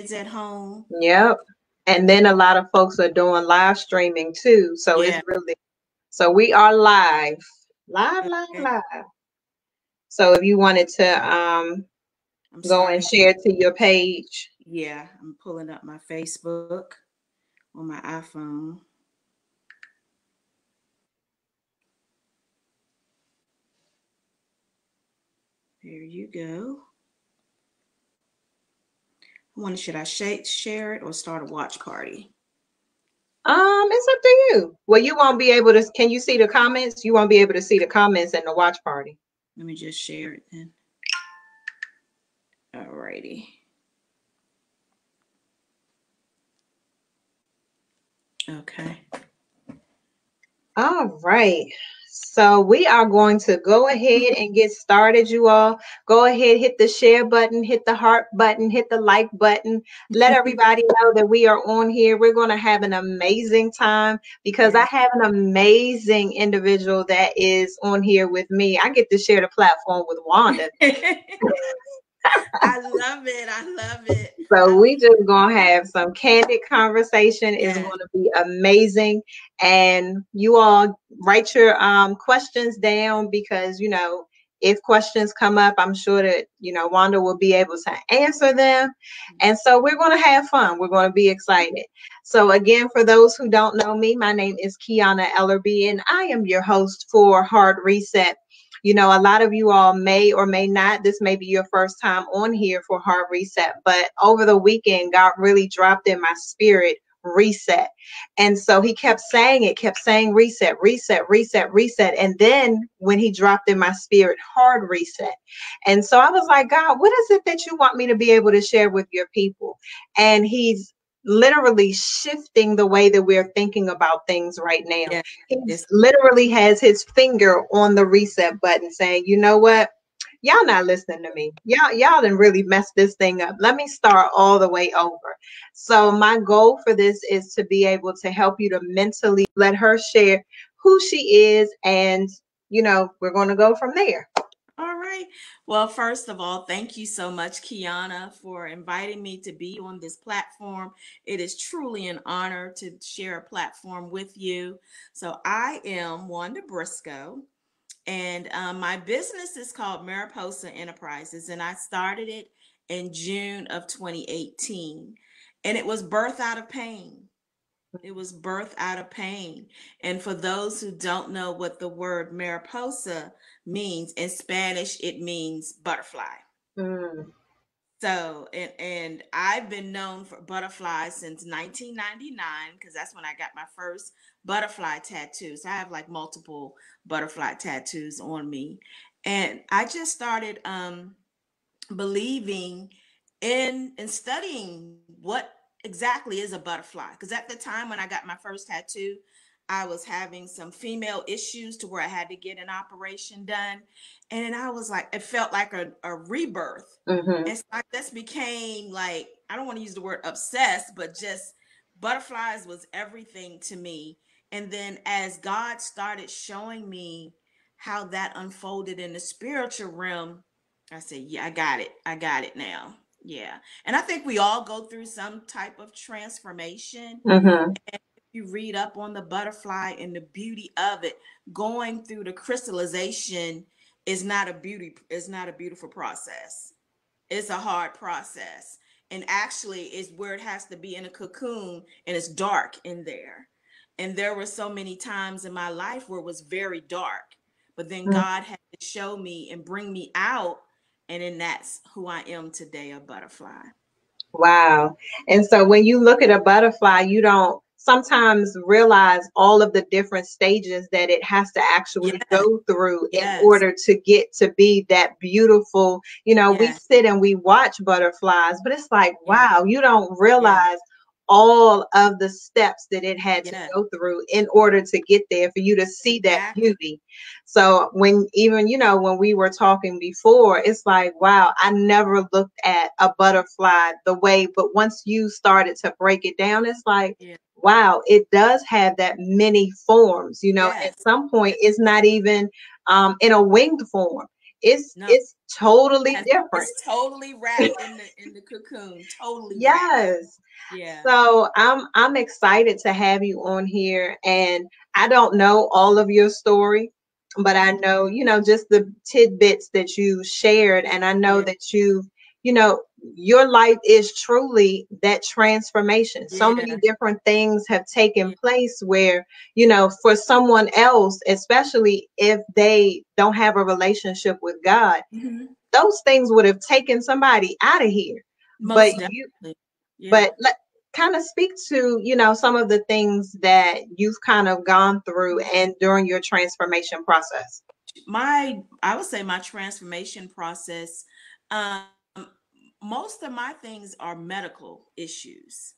at home. Yep. And then a lot of folks are doing live streaming too. So it's Yeah. really, so we are live, live, live, Okay. live. So if you wanted to I'm go and starting. share to your page. Yeah, I'm pulling up my Facebook on my iPhone. There you go. Should I share it or start a watch party? It's up to you. Well, you won't be able to, can you see the comments? You won't be able to see the comments in the watch party. Let me just share it then. Alrighty. Okay. All right. So we are going to go ahead and get started, you all. Go ahead, hit the share button, hit the heart button, hit the like button. Let everybody know that we are on here. We're going to have an amazing time because I Yeah. have an amazing individual that is on here with me. I get to share the platform with Wanda. I love it. I love it. So we just gonna have some candid conversation. It's Yeah. gonna be amazing. And you all write your questions down because if questions come up, I'm sure that Wanda will be able to answer them. And so we're gonna have fun. We're gonna be excited. So again, for those who don't know me, my name is Keona Ellerbe, and I am your host for Hard Reset. A lot of you all may or may not, this may be your first time on here for Hard Reset, but over the weekend, God really dropped in my spirit reset. And so he kept saying it, kept saying reset, reset, reset, reset. And then when he dropped in my spirit, hard reset. And so I was like, God, what is it that you want me to be able to share with your people? And he's literally shifting the way that we're thinking about things right now. Yeah. He's Yes. literally has his finger on the reset button saying, you know what? Y'all not listening to me. Y'all done really messed this thing up. Let me start all the way over. So my goal for this is to be able to help you to mentally let her share who she is, and we're going to go from there. All right. Well, first of all, thank you so much, Kiana, for inviting me to be on this platform. It is truly an honor to share a platform with you. So, I am Wanda Briscoe, and my business is called Mariposa Enterprises, and I started it in June of 2018. And it was birth out of pain. It was birth out of pain. And for those who don't know what the word mariposa means, in Spanish, it means butterfly. Mm. So, and I've been known for butterflies since 1999 because that's when I got my first butterfly tattoo. So I have like multiple butterfly tattoos on me. And I just started believing in and studying what exactly is a butterfly, because at the time when I got my first tattoo, I was having some female issues to where I had to get an operation done, and then I was like, it felt like a rebirth. Mm-hmm. And so I just became like, I don't want to use the word obsessed, but just butterflies was everything to me. And then as God started showing me how that unfolded in the spiritual realm, I said, yeah, I got it. I got it now. Yeah. And I think we all go through some type of transformation. Mm-hmm. And if you read up on the butterfly and the beauty of it, going through the crystallization is not a beautiful process. It's a hard process. And actually it's where it has to be in a cocoon and it's dark in there. And there were so many times in my life where it was very dark. But then God had to show me and bring me out. And then that's who I am today, a butterfly. Wow. And so when you look at a butterfly, you don't sometimes realize all of the different stages that it has to actually Yes, go through in yes, order to get to be that beautiful. We yes, sit and we watch butterflies, but it's like, yeah, wow, you don't yeah, realize all of the steps that it had to yeah, go through in order to get there for you to see that exactly. beauty. So when even, when we were talking before, it's like, wow, I never looked at a butterfly the way, but once you started to break it down, it's like, Yeah, wow, it does have that many forms. At yes, some point, yes, it's not even in a winged form. It's No, it's totally different. it's totally wrapped in the cocoon, totally wrapped. Yes. Yeah. So I'm excited to have you on here, and I don't know all of your story, but I Mhm. know, just the tidbits that you shared, and I know Yeah. that your life is truly that transformation. So many Yeah. different things have taken Yeah. place where, for someone else, especially if they don't have a relationship with God, Hmm. those things would have taken somebody out of here. But Most you definitely. Yeah. but let kind of speak to, some of the things that you've kind of gone through and during your transformation process. I would say my transformation process, um, most of my things are medical issues.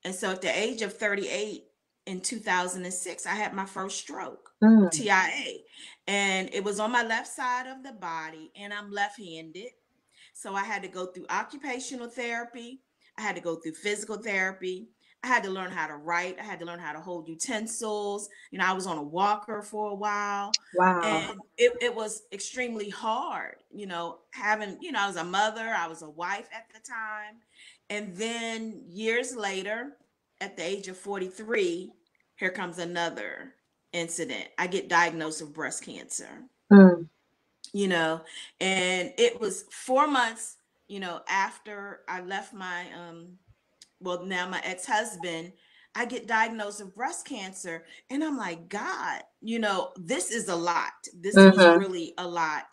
And so at the age of 38 in 2006, I had my first stroke, Mm, TIA. And it was on my left side of the body, and I'm left-handed. So I had to go through occupational therapy. I had to go through physical therapy. I had to learn how to write. I had to learn how to hold utensils. I was on a walker for a while. wow. And it was extremely hard, having, I was a mother, I was a wife at the time. And then years later, at the age of 43, here comes another incident. I get diagnosed with breast cancer, Mm, you know, and it was 4 months, after I left now my ex-husband. I get diagnosed with breast cancer, and I'm like, God, this is a lot. This was mm-hmm. really a lot.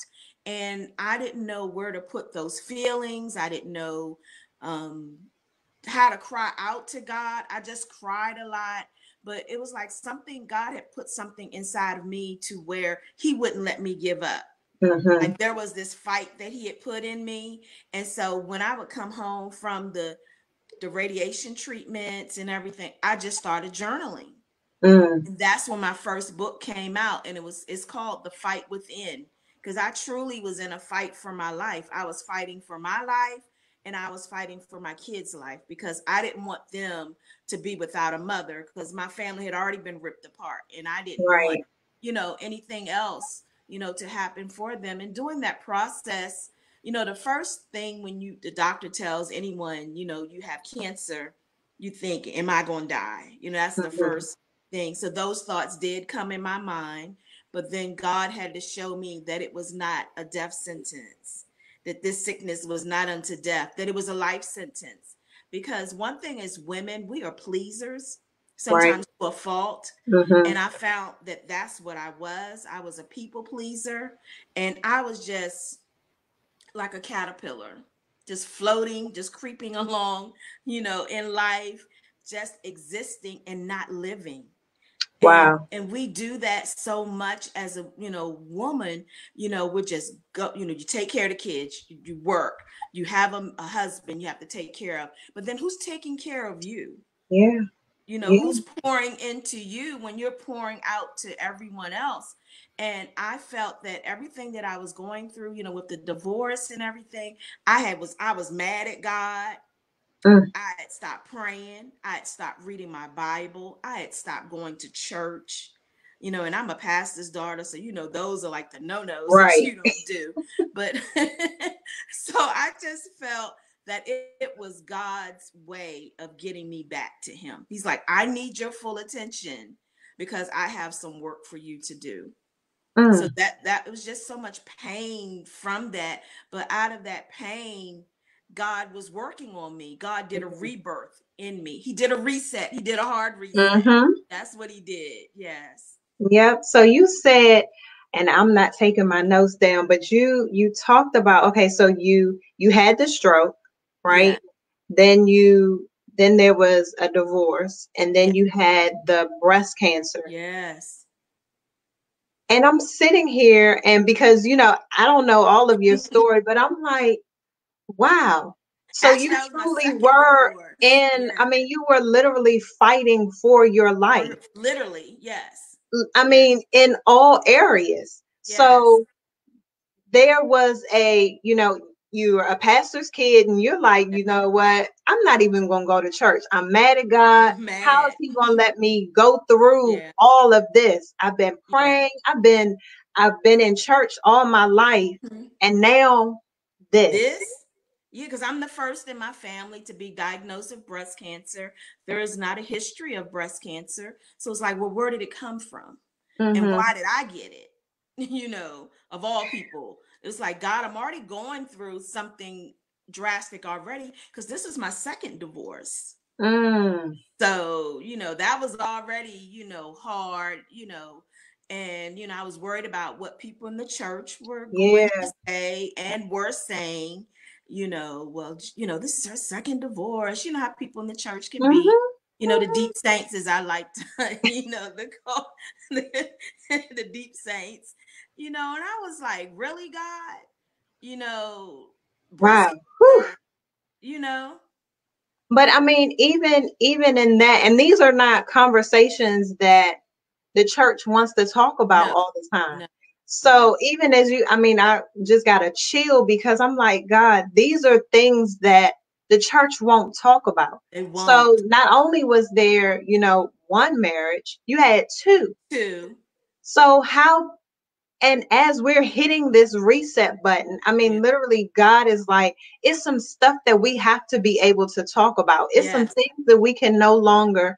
And I didn't know where to put those feelings. I didn't know um, how to cry out to God. I just cried a lot. But it was like something, God had put something inside of me to where he wouldn't let me give up. Mm-hmm. Like there was this fight that he had put in me. And so when I would come home from the radiation treatments and everything, I just started journaling. Mm, And that's when my first book came out, and it's called The Fight Within, because I truly was in a fight for my life. I was fighting for my life, and I was fighting for my kids' life, because I didn't want them to be without a mother, because my family had already been ripped apart, and I didn't want, right. anything else, to happen for them. And during that process, the first thing when the doctor tells anyone, you have cancer, you think, am I going to die? That's the Mm-hmm. first thing. So those thoughts did come in my mind, but then God had to show me that it was not a death sentence, that this sickness was not unto death, that it was a life sentence. Because one thing is, women, we are pleasers, Right. sometimes to a fault. Mm-hmm. And I found that that's what I was. I was a people pleaser, and I was just like a caterpillar, just floating, just creeping along, in life, just existing and not living. Wow. And we do that so much as a woman. We just go, you take care of the kids, you work, you have a husband you have to take care of, but then who's taking care of you? Yeah. Yeah. Who's pouring into you when you're pouring out to everyone else? And I felt that everything that I was going through, with the divorce and everything, I was mad at God. Mm, I had stopped praying. I had stopped reading my Bible. I had stopped going to church. And I'm a pastor's daughter, so those are like the no-nos that right. you don't do. But so I just felt that it was God's way of getting me back to him. He's like, I need your full attention because I have some work for you to do. So Mm, that was just so much pain from that. But out of that pain, God was working on me. God did a rebirth in me. He did a reset. He did a hard reset. mm-hmm. That's what he did. Yes. Yep. So you said, and I'm not taking my notes down, but you talked about, okay, so you had the stroke, Yeah. right? Then there was a divorce, and Yeah. then you had the breast cancer. Yes. And I'm sitting here, and because I don't know all of your story, but I'm like, wow. So Actually, you that was my truly second were divorce. Yeah. you were literally fighting for your life. Literally. Yes. I Yes. mean, in all areas. Yes. So there was you're a pastor's kid, and you're like, Yes. you know what? I'm not even going to go to church. I'm mad at God. How is Mad. he going to let me go through Yeah. all of this? I've been Yeah. praying. I've been I've been in church all my life, Mhm. and now this. This, yeah, because I'm the first in my family to be diagnosed with breast cancer. There is not a history of breast cancer. So it's like, well, where did it come from? And Mm-hmm. why did I get it? Of all people. It's like, God, I'm already going through something drastic already because this is my second divorce. Mm. So, that was already, hard, and, I was worried about what people in the church were going Yeah. to say and were saying, well, this is her second divorce. You know how people in the church can be, Mm-hmm. the Mm-hmm. deep saints, as I like to, the, call, the, the deep saints, and I was like, really, God, breast Wow. Whew. cancer, you know? But I mean, even in that, and these are not conversations that the church wants to talk about No, all the time. no, no, So even as you, I mean, I just got to chill because I'm like, God, these are things that the church won't talk about. they won't. So not only was there, one marriage, you had two. Too. So how, and as we're hitting this reset button, I Yeah. mean, literally, God is like, it's some stuff that we have to be able to talk about. It's some Yes, things that we can no longer,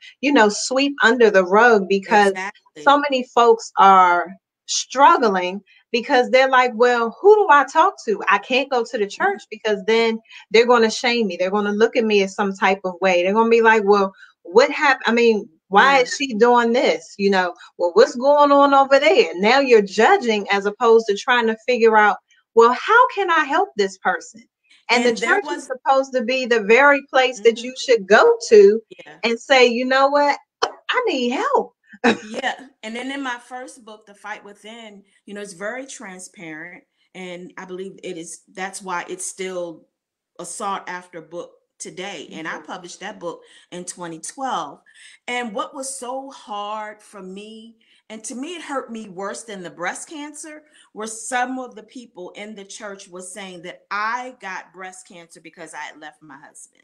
sweep under the rug because so exactly. many folks are struggling because they're like, well, who do I talk to? I can't go to the Mhm. church because then they're going to shame me. They're going to look at me as some type of way. They're going to be like, well, what happened? I mean, why Mm. is she doing this? Well, what's going on over there? Now you're judging as opposed to trying to figure out, well, how can I help this person? And the And there church is was, supposed to be the very place that mhm, you should go to yeah. and say, you know what? I need help. Yeah. And then in my first book, The Fight Within, it's very transparent. And I believe that's why it's still a sought after book today. And I Mhm. published that book in 2012. And what was so hard for me, and to me, it hurt me worse than the breast cancer, were some of the people in the church was saying that I got breast cancer because I had left my husband.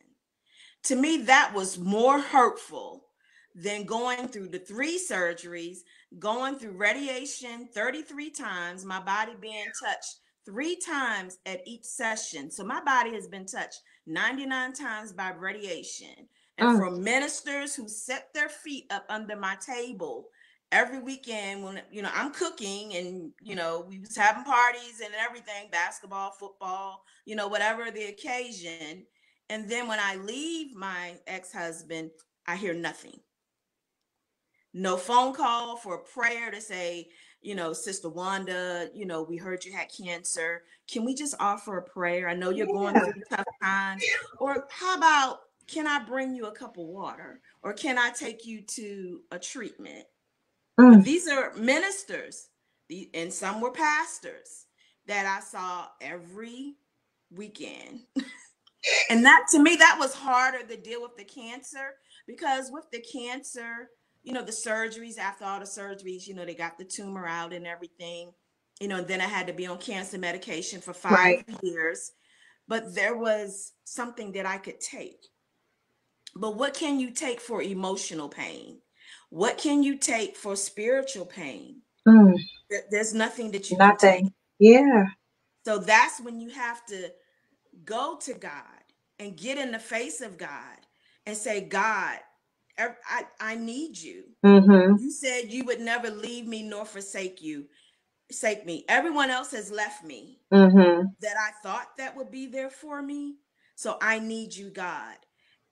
To me, that was more hurtful than going through the 3 surgeries, going through radiation 33 times, my body being touched 3 times at each session. So my body has been touched 99 times by radiation. And Mm. for ministers who set their feet up under my table every weekend when I'm cooking and we was having parties and everything, basketball, football, whatever the occasion, and then when I leave my ex-husband, I hear nothing. No phone call for a prayer to say, Sister Wanda, we heard you had cancer. Can we just offer a prayer? I know you're going Yeah. through tough times. Or how about, can I bring you a cup of water? Or can I take you to a treatment? Mm. But these are ministers, and some were pastors that I saw every weekend. And that, to me, that was harder to deal with the cancer, because with the cancer, the surgeries, after all the surgeries, they got the tumor out and everything, and then I had to be on cancer medication for Right. 5 years. But there was something that I could take. But what can you take for emotional pain? What can you take for spiritual pain? Mm. There's nothing that you can take. Nothing. Yeah. So that's when you have to go to God and get in the face of God and say, God, I need you. Mm-hmm. You said you would never leave me nor forsake me. Everyone else has left me Mm-hmm. that I thought that would be there for me. So I need you, God.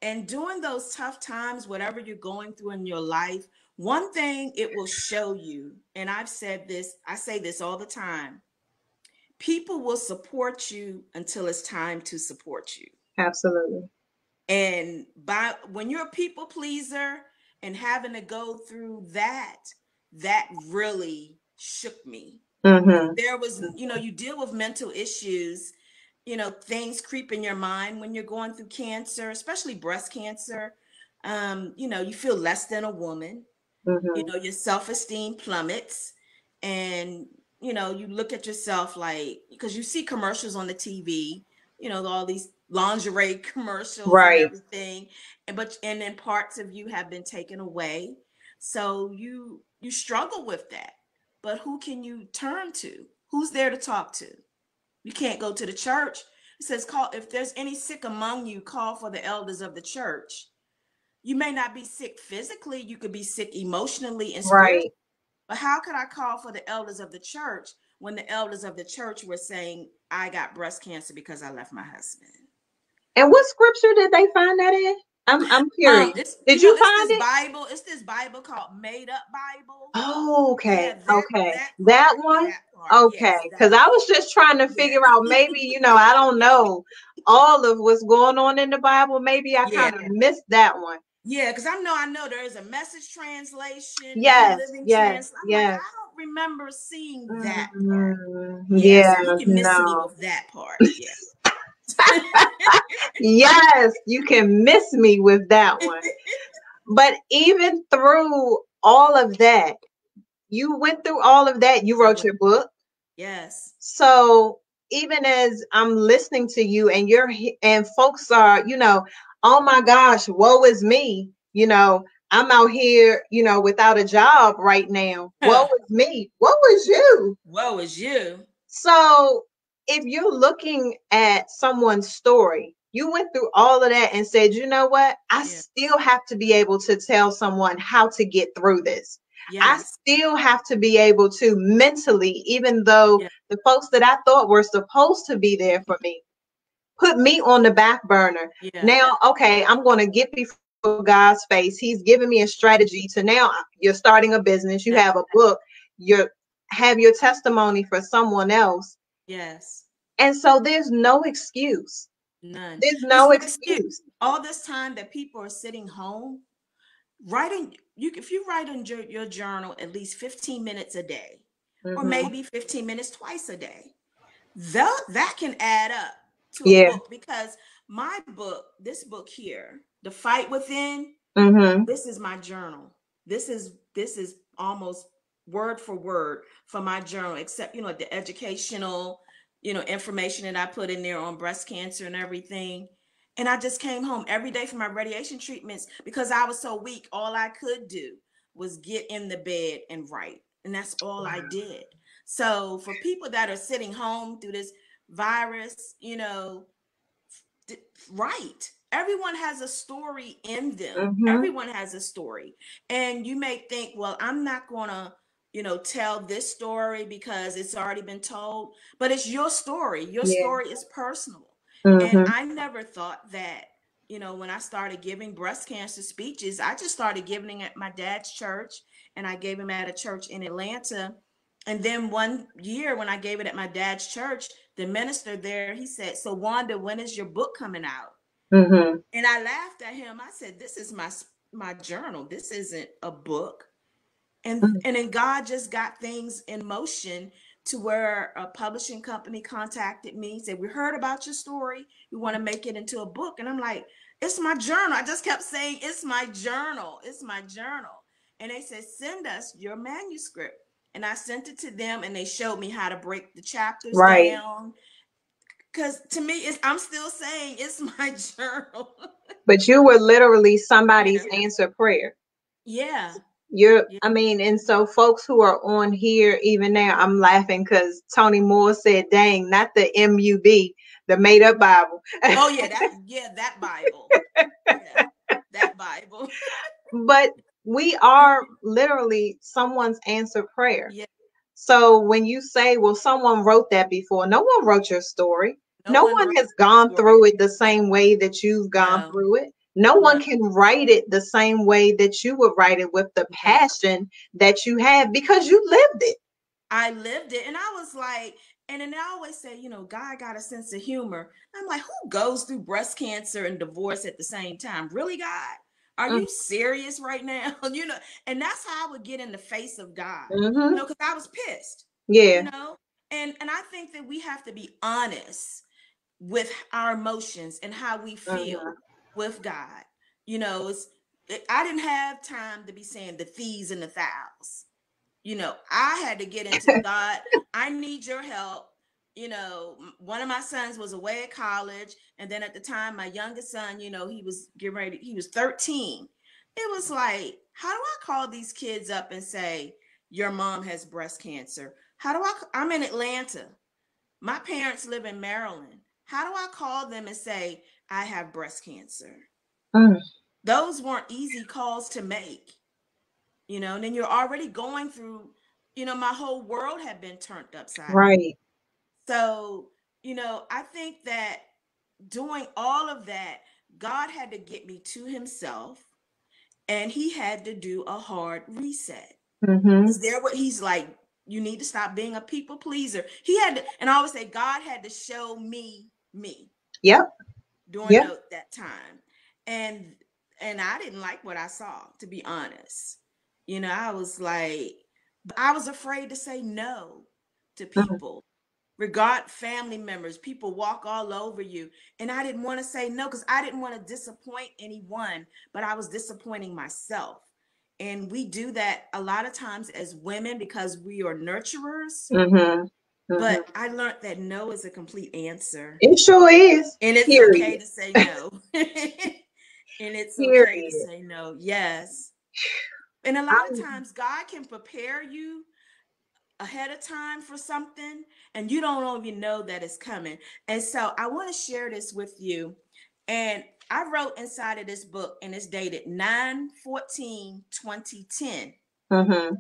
And during those tough times, whatever you're going through in your life, one thing it will show you, and I've said this, I say this all the time: people will support you until it's time to support you. Absolutely. And when you're a people pleaser and having to go through that really shook me. Mm-hmm. There was, you deal with mental issues, things creep in your mind when you're going through cancer, especially breast cancer. You feel less than a woman. Mm-hmm. Your self-esteem plummets, and you look at yourself like, because you see commercials on the TV, all these lingerie commercials and Right. everything, and then parts of you have been taken away, so you struggle with that. but who can you turn to? Who's there to talk to? You can't go to the church. It says, call, if there's any sick among you, call for the elders of the church. You may not be sick physically, you could be sick emotionally and spiritually. Right. But how could I call for the elders of the church when the elders of the church were saying, I got breast cancer because I left my husband? And what scripture did they find that in? I'm curious. It's, Did you know, you find it? It's this Bible called Made Up Bible. Oh, okay. Yeah, Okay. part, That one? that part. Okay. Yes, Because that I one. was just trying to Yeah. figure out maybe, I don't know all of what's going on in the Bible. Maybe I Yeah. kind of missed that one. Yeah, because I know there is a Message translation, New Yes, Living yes, Translation. I'm like, I yes. don't remember seeing that part. Yeah, Yeah, so you can miss me no. with that part. Yeah. Yes, you can miss me with that one. But even through all of that, you went through all of that, you I wrote went, your book. yes. So even as I'm listening to you and and folks are, oh my gosh, woe is me, I'm out here, without a job right now. Woe is me. Woe is you. Woe is you. So if you're looking at someone's story, you went through all of that and said, you know what? I Yeah. still have to be able to tell someone how to get through this. I Yes. still have to be able to mentally, even though Yeah. the folks that I thought were supposed to be there for me, put me on the back burner. Yeah. Now, okay, I'm going to get before God's face. He's giving me a strategy to now you're starting a business, you Yeah. have a book, you have your testimony for someone else. Yes. And so there's no excuse. None. There's There's no no excuse. excuse. All this time that people are sitting home, writing, if you write in your journal at least 15 minutes a day, or Hmm. maybe 15 minutes twice a day, that can add up to a Yeah. book. Because my book, this book here, The Fight Within, Hmm. this is my journal. This is almost word for word from my journal, except the educational information that I put in there on breast cancer and everything. And I just came home every day from my radiation treatments because I was so weak. All I could do was get in the bed and write, and that's all I did. So for people that are sitting home through this virus, right, everyone has a story in them. Hmm. Everyone has a story. And you may think, well, I'm not going to tell this story because it's already been told, but it's your story. Your Yeah. story is personal. And Hmm. I never thought that, when I started giving breast cancer speeches, I just started giving at my dad's church, and I gave them at a church in Atlanta. And then one year when I gave it at my dad's church, the minister there, he said, "So Wanda, when is your book coming out?" Hmm. And I laughed at him. I said, "This is my journal. This isn't a book." And then God just got things in motion to where a publishing company contacted me, said, "We heard about your story. We want to make it into a book." And I'm like, "It's my journal." I just kept saying, "It's my journal. It's my journal." And they said, "Send us your manuscript." And I sent it to them, and they showed me how to break the chapters Right. down. Because to me, I'm still saying it's my journal. But you were literally somebody's Yeah. answered prayer. Yeah. Yeah. I mean, and so folks who are on here even now, I'm laughing because Tony Moore said, dang, not the MUB, the made up Bible. Oh yeah, that Bible. Yeah, that Bible. But we are literally someone's answered prayer. Yeah, So when you say, well, someone wrote that before, no one wrote your story. no No one one wrote has the gone story. through it the same way that you've gone No, through it. No one no, can write it the same way that you would write it with the no. passion that you have because you lived it. I lived it, and I was like, and then I always say, God got a sense of humor. I'm like, who goes through breast cancer and divorce at the same time? Really, God? Are Mm, you serious right now? And that's how I would get in the face of God, mm-hmm. because I was pissed, you Yeah. know. And I think that we have to be honest with our emotions and how we feel Mm-hmm. with God. I didn't have time to be saying the thieves and the thous. I had to get into God. I need your help. One of my sons was away at college, and then at the time, my youngest son, he was getting ready. He was 13. It was like, how do I call these kids up and say, your mom has breast cancer. How do I'm in Atlanta. My parents live in Maryland. How do I call them and say, I have breast cancer? Mm. Those weren't easy calls to make, and then you're already going through, my whole world had been turned upside down. Right. So, I think that doing all of that, God had to get me to himself, and he had to do a hard reset. Mm-hmm. Because he's like, you need to stop being a people pleaser. He had to, and I always say, God had to show me me Yep. during Yep. that time. And I didn't like what I saw, to be honest. I was like, I was afraid to say no to Mm. people. Regard family members, people walk all over you. And I didn't want to say no because I didn't want to disappoint anyone, but I was disappointing myself. And we do that a lot of times as women because we are nurturers. Mm-hmm. Mm-hmm. But I learned that no is a complete answer. It sure is. And it's okay Period. to say no. And it's okay to Period. say no. Yes. And a lot of I'm, times God can prepare you ahead of time for something and you don't even know that it's coming. And so I want to share this with you. And I wrote inside of this book, and it's dated 9/14/2010. mm-hmm.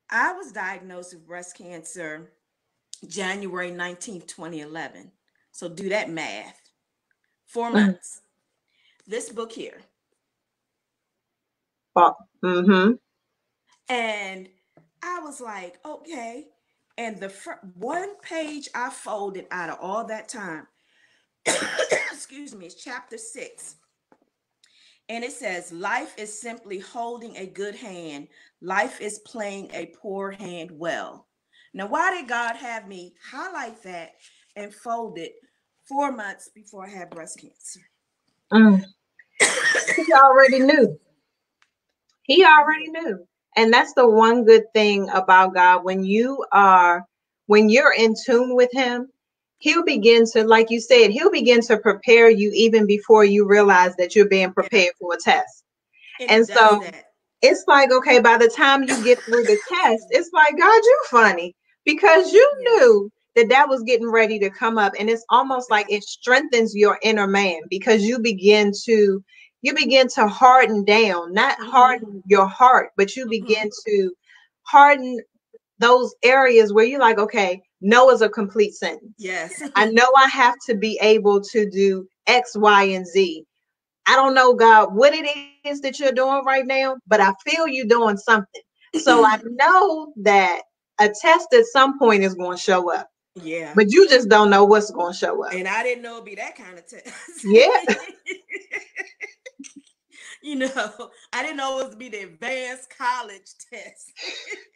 I was diagnosed with breast cancer January 19th, 2011. So do that math. 4 months. This book here. Mm-hmm. And I was like, okay. And the one page I folded out of all that time, excuse me, is chapter 6. And it says, life is simply holding a good hand. Life is playing a poor hand well. Now, why did God have me highlight that and fold it 4 months before I had breast cancer? Mm. He already knew. He already knew. And that's the one good thing about God. When you're in tune with him, he'll begin to, like you said, he'll begin to prepare you even before you realize that you're being Yeah. prepared for a test. And And it does so that. it's like, okay, by the time you get through the test, it's like, God, you funny because you Yes, knew that that was getting ready to come up. And it's almost like exactly. it strengthens your inner man because you begin to harden down, not Mm-hmm. harden your heart, but you Mm-hmm. begin to harden those areas where you're like, okay, no is a complete sentence. Yes. I know I have to be able to do X, Y, and Z. I don't know, God, what it is that you're doing right now, but I feel you doing something. So I know that a test at some point is going to show up, Yeah. but you just don't know what's going to show up. And I didn't know it'd be that kind of test. Yeah, I didn't know it was be the advanced college test.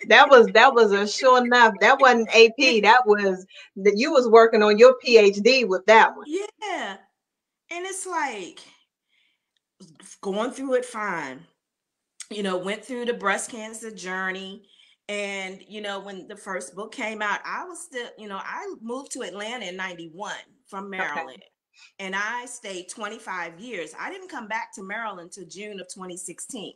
that was a sure enough. That wasn't AP. That was that you was working on your PhD with that one. Yeah. And it's like going through it fine. Went through the breast cancer journey. And, when the first book came out, I was still, I moved to Atlanta in 91 from Okay. Maryland. And I stayed 25 years. I didn't come back to Maryland until June of 2016.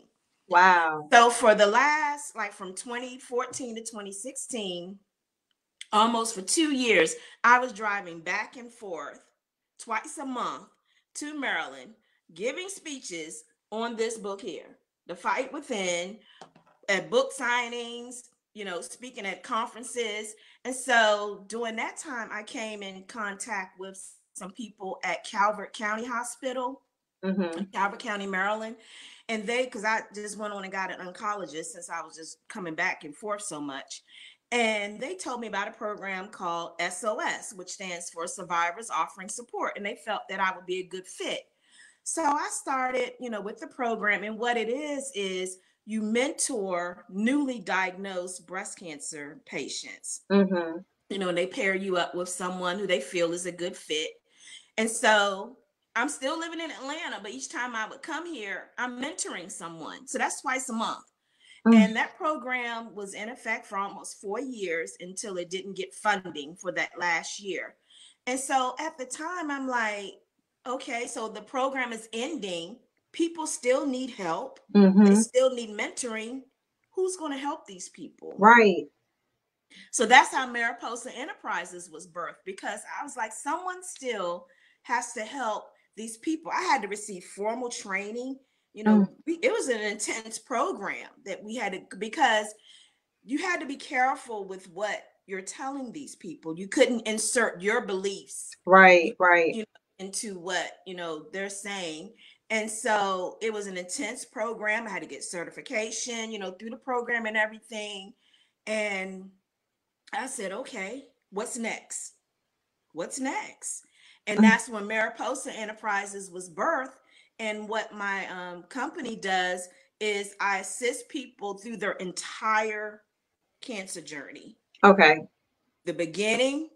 Wow. So for the last, like from 2014 to 2016, almost for 2 years, I was driving back and forth twice a month to Maryland, giving speeches on this book here, The Fight Within, at book signings, speaking at conferences. And so during that time, I came in contact with some people at Calvert County Hospital, Mm-hmm. Calvert County, Maryland. And because I just went on and got an oncologist since I was just coming back and forth so much. And they told me about a program called SOS, which stands for Survivors Offering Support. And they felt that I would be a good fit. So I started, with the program. And what it is you mentor newly diagnosed breast cancer patients, Mm-hmm. and they pair you up with someone who they feel is a good fit. And so I'm still living in Atlanta, but each time I would come here, I'm mentoring someone. So that's twice a month. And that program was in effect for almost 4 years until it didn't get funding for that last year. And so at the time, I'm like, okay, so the program is ending. People still need help. They Mm-hmm. still need mentoring. who's going to help these people? Right. So that's how Mariposa Enterprises was birthed, because I was like, someone still has to help these people. I had to receive formal training. It was an intense program that we had to, because you had to be careful with what you're telling these people. You couldn't insert your beliefs, Right. Right. into what, they're saying. And so it was an intense program. I had to get certification, through the program and everything. And I said, okay, what's next? What's next? And that's when Mariposa Enterprises was birthed. And what my company does is I assist people through their entire cancer journey. Okay. The beginning,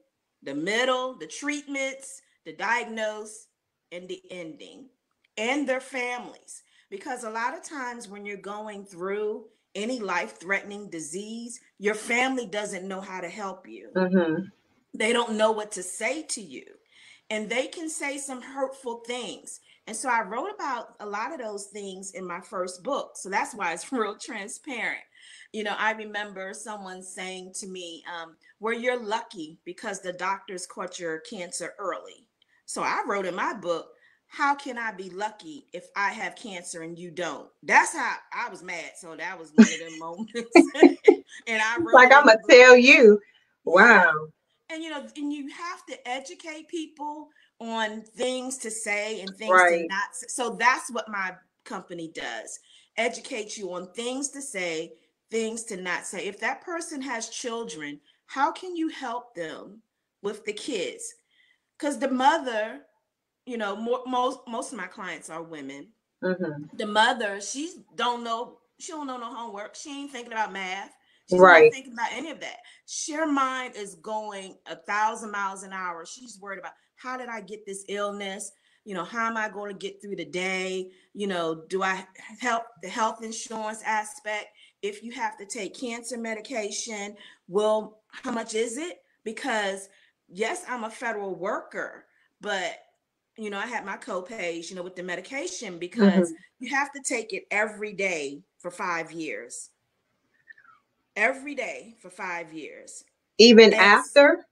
the middle, the treatments, the diagnose, and the ending, and their families. Because a lot of times when you're going through any life-threatening disease, your family doesn't know how to help you. Mm-hmm. They don't know what to say to you, and they can say some hurtful things. And so I wrote about a lot of those things in my first book. So that's why it's real transparent. I remember someone saying to me, well, you're lucky because the doctors caught your cancer early. So I wrote in my book, how can I be lucky if I have cancer and you don't? That's how I was mad. So that was one of them moments. And I wrote Like, it I'm in the gonna book. tell you. Yeah. Wow. And you have to educate people on things to say and things to Right. not say. So that's what my company does. Educate you on things to say, things to not say. If that person has children, how can you help them with the kids? Because the mother, most of my clients are women. Mm-hmm. The mother, she don't know no homework. She ain't thinking about math. She's not Right. thinking about any of that. Her mind is going 1,000 miles an hour. She's worried about, how did I get this illness? How am I going to get through the day? Do I help the health insurance aspect? If you have to take cancer medication, well, how much is it? Because yes, I'm a federal worker, but I had my co-pays, with the medication, because Mm-hmm. you have to take it every day for 5 years. Every day for 5 years. Even And after.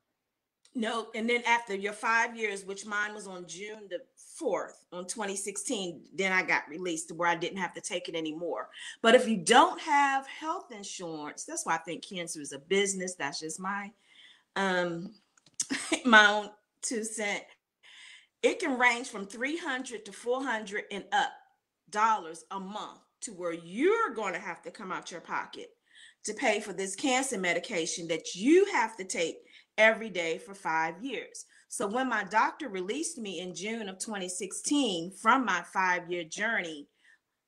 no, and then after your 5 years, which mine was on June the 4th on 2016, then I got released to where I didn't have to take it anymore. But if you don't have health insurance, that's why I think cancer is a business. That's just my um my own 2 cent. It can range from 300 to 400 and up dollars a month to where you're going to have to come out your pocket to pay for this cancer medication that you have to take every day for 5 years. So when my doctor released me in June of 2016 from my 5 year journey,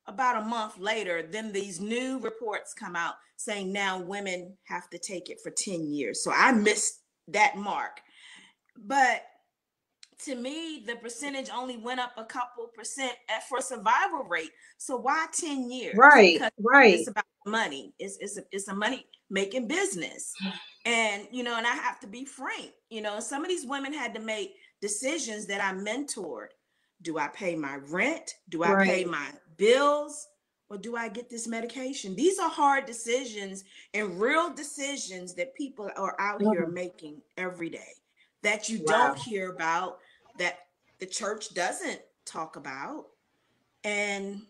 about a month later, then these new reports come out saying now women have to take it for 10 years. So I missed that mark. But to me, the percentage only went up a couple percent for survival rate. So why 10 years? Right. Because it's Right. about money. It's a money making business. And, and I have to be frank, some of these women had to make decisions that I mentored. Do I pay my rent? Do I pay Right. my bills? Or do I get this medication? These are hard decisions and real decisions that people are out here Mm. making every day that you don't Wow. hear about, that the church doesn't talk about. And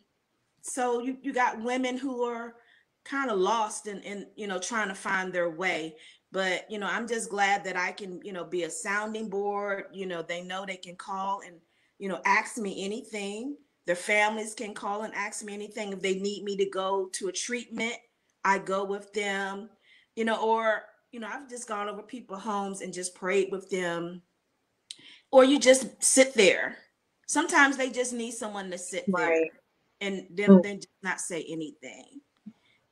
so you got women who are kind of lost and trying to find their way. But I'm just glad that I can be a sounding board. They know they can call and ask me anything. Their families can call and ask me anything. If they need me to go to a treatment, I go with them. Or I've just gone over people's homes and just prayed with them, or you just sit there. Sometimes they just need someone to sit Right. there and them Mm. then just not say anything.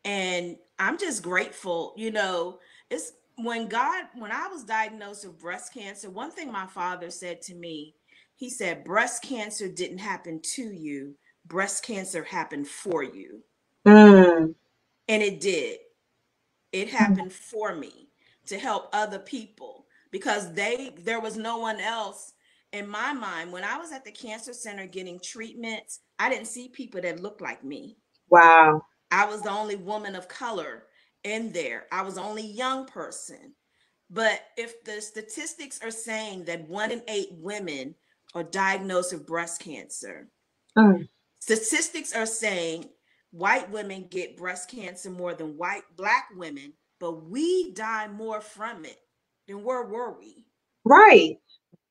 And I'm just grateful, it's when I was diagnosed with breast cancer, one thing my father said to me, he said, breast cancer didn't happen to you, breast cancer happened for you. Mm. And it did. It Mm. happened for me to help other people, because there was no one else in my mind. When I was at the cancer center getting treatments, I didn't see people that looked like me. Wow. I was the only woman of color in there. I was the only young person. But if the statistics are saying that 1 in 8 women are diagnosed with breast cancer, Mm. statistics are saying white women get breast cancer more than black women, but we die more from it. Then where were we? Right.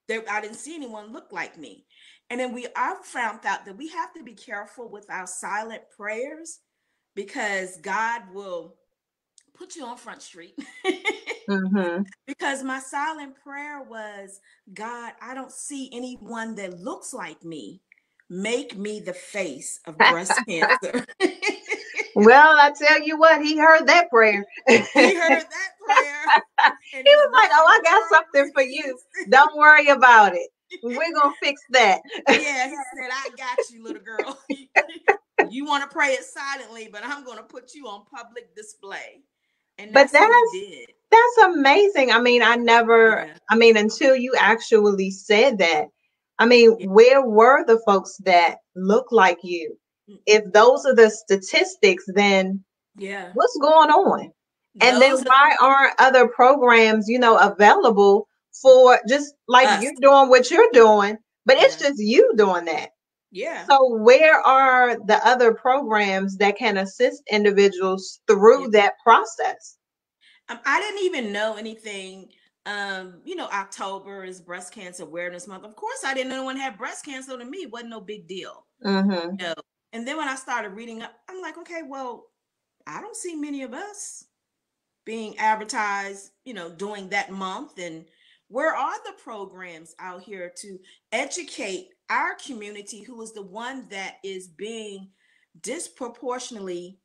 There, I didn't see anyone look like me. And then I found out that we have to be careful with our silent prayers because God will put you on Front Street. Mm-hmm. Because my silent prayer was, God, I don't see anyone that looks like me. Make me the face of breast cancer. Well, I tell you what, he heard that prayer. He heard that prayer and He his was like, "Oh, wisdom I got told something for you. Don't worry about it. We're gonna fix that." yeah, he said, I got you, little girl. You want to pray it silently, but I'm going to put you on public display. And But that's what he that's did. that's amazing. I mean, Yeah. I mean, until you actually said that. I mean, Yeah. where were the folks that look like you? If those are the statistics, then Yeah. what's going on? And then Those are why aren't other programs, available for just like us. you're doing what you're doing, but it's Yeah. just you doing that. Yeah. So where are the other programs that can assist individuals Yeah. through that process? I didn't even know anything. October is Breast Cancer Awareness Month. Of course, I didn't know anyone had breast cancer. To me, it wasn't no big deal. Mm-hmm. No. And then when I started reading up, I'm like, okay, well, I don't see many of us being advertised, during that month. And where are the programs out here to educate our community who is the one that is being disproportionately,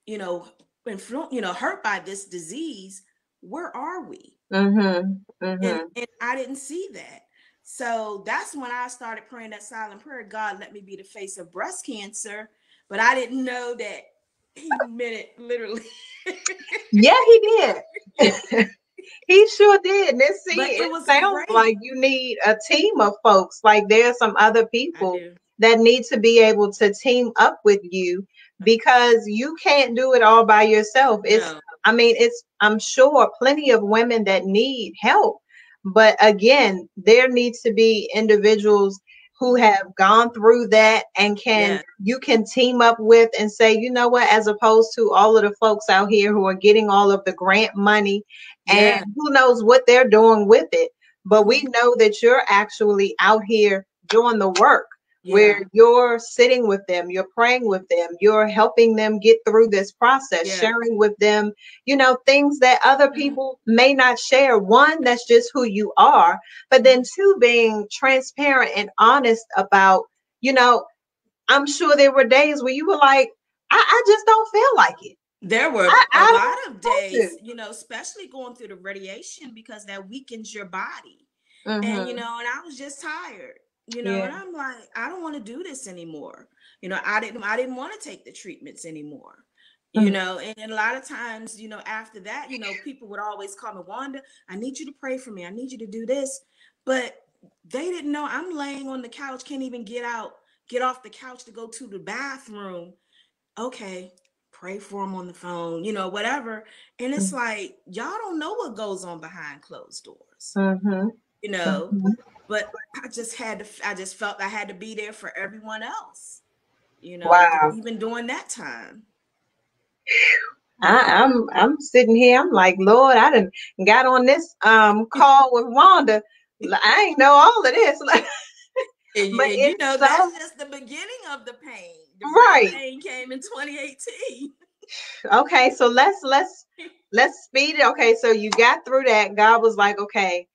you know, hurt by this disease? Where are we? Mm-hmm. And Mm-hmm. and I didn't see that. So that's when I started praying that silent prayer. God, let me be the face of breast cancer. But I didn't know that he meant it literally. Yeah, he did. He sure did. And see, But it it was sounds great. like you need a team of folks. Like there's some other I people do. that need to be able to team up with you because you can't do it all by yourself. No. I'm sure plenty of women that need help. But again, there needs to be individuals who have gone through that and Yeah. you can team up with and say, you know what, as opposed to all of the folks out here who are getting all of the grant money and Yeah. who knows what they're doing with it. But we Mhm. know that you're actually out here doing the work where Yeah. you're sitting with them, you're praying with them, you're helping them get through this process, Yeah. sharing with them, things that other Mhm. people may not share. One, that's just who you are. But then Mhm. two, being transparent and honest about, you know, I'm sure there were days where you were like, I just don't feel like it. There were a I lot of don't days, want especially going through the radiation because that weakens your body. to. And I was just tired, Yeah. and I'm like, I don't want to do this anymore. I didn't want to take the treatments anymore. Mm. And a lot of times, after that, people would always call me, Wanda, I need you to pray for me. I need you to do this. But they didn't know I'm laying on the couch, can't even get off the couch to go to the bathroom. Okay, pray for them on the phone, whatever. And it's Mm. like, y'all don't know what goes on behind closed doors, Mm-hmm. you know. Mm-hmm. But I just felt I had to be there for everyone else, Wow. even during that time. I'm sitting here. I'm like, Lord, I done got on this call with Wanda. I ain't know all of this. But And it's so that's just the beginning of the pain. The real right. pain came in 2018. Okay, so let's speed it. Okay, so you got through that. God was like, okay,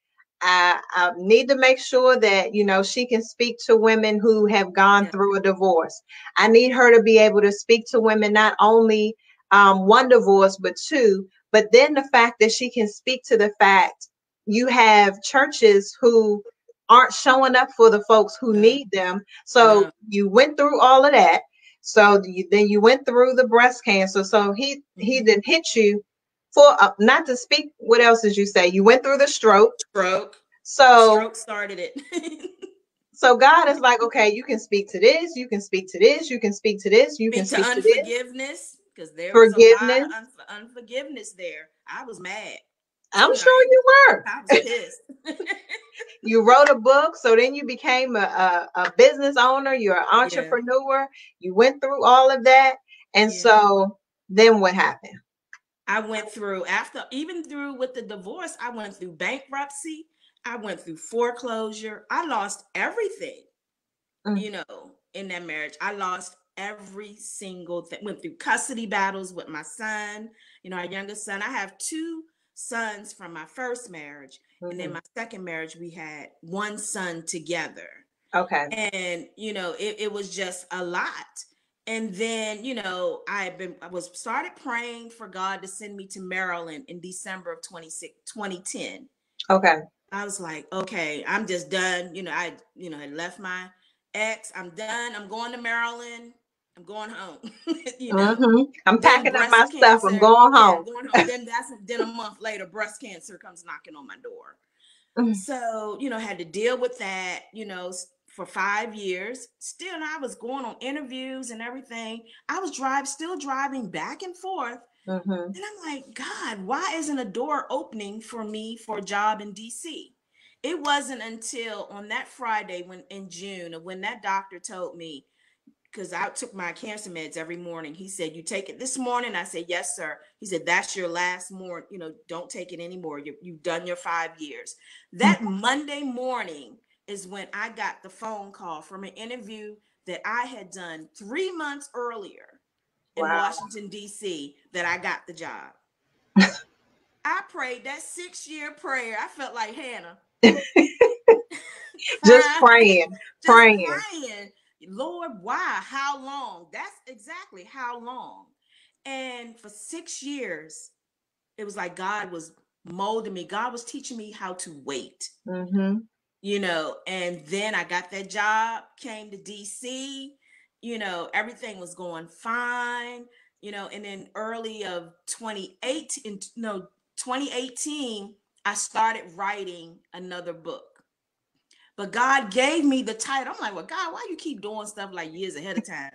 I need to make sure that she can speak to women who have gone Yeah. through a divorce. I need her to be able to speak to women not only one divorce but two, but then the fact that she can speak to the fact you have churches who aren't showing up for the folks who Yeah. need them. So No. you went through all of that. So then you went through the breast cancer. So he Mhm. didn't hit you for not to speak. What else did you say? You went through the stroke. Stroke. The So stroke started it. God is like, okay, you can speak to this. You can speak to this. You can speak to this. You can Speak to speak to this. unforgiveness. because there was a lot Forgiveness. of unforgiveness there. I was mad. I'm You know, sure you were. I was pissed. You wrote a book, so then you became a business owner. You're an Yeah, entrepreneur. You went through all of that. And yeah. so then what happened? I went through after even through with the divorce, I went through bankruptcy, I went through foreclosure. I lost everything, Mm, you know, in that marriage. I lost every single thing. Went through custody battles with my son, you know, our youngest son. I have two sons from my first marriage, and then mhm. my second marriage we had one son together. Okay. And you know it was just a lot. And then you know I was started praying for God to send me to Maryland in December of 2010. Okay. I was like, okay, I'm just done. You know, had left my ex. I'm done. I'm going to Maryland. I'm going home. you know. I'm Then packing up my breast stuff. I'm cancer. going Yeah, home. going home. Then a month later, breast cancer comes knocking on my door. Mm, So, you know, had to deal with that, you know, for 5 years. Still, I was going on interviews and everything. I was still driving back and forth. mhm. And I'm like, God, why isn't a door opening for me for a job in DC? It wasn't until on that Friday when in June, when that doctor told me, because I took my cancer meds every morning. He said, "You take it this morning?" I said, "Yes, sir." He said, "That's your last morning. You know, don't take it anymore. You've done your 5 years." Mm, That Monday morning is when I got the phone call from an interview that I had done 3 months earlier in wow. Washington, D.C., that I got the job. I prayed that 6 year prayer. I felt like Hannah, Just crying, praying, just praying. praying. Lord, why? How long? That's exactly how long. And for 6 years, it was like God was molding me. God was teaching me how to wait, Mhm. you know. And then I got that job, came to DC, you know, everything was going fine, you know. And then early of 2018, no, 2018, I started writing another book. But God gave me the title. I'm like, well, God, why you keep doing stuff like years ahead of time?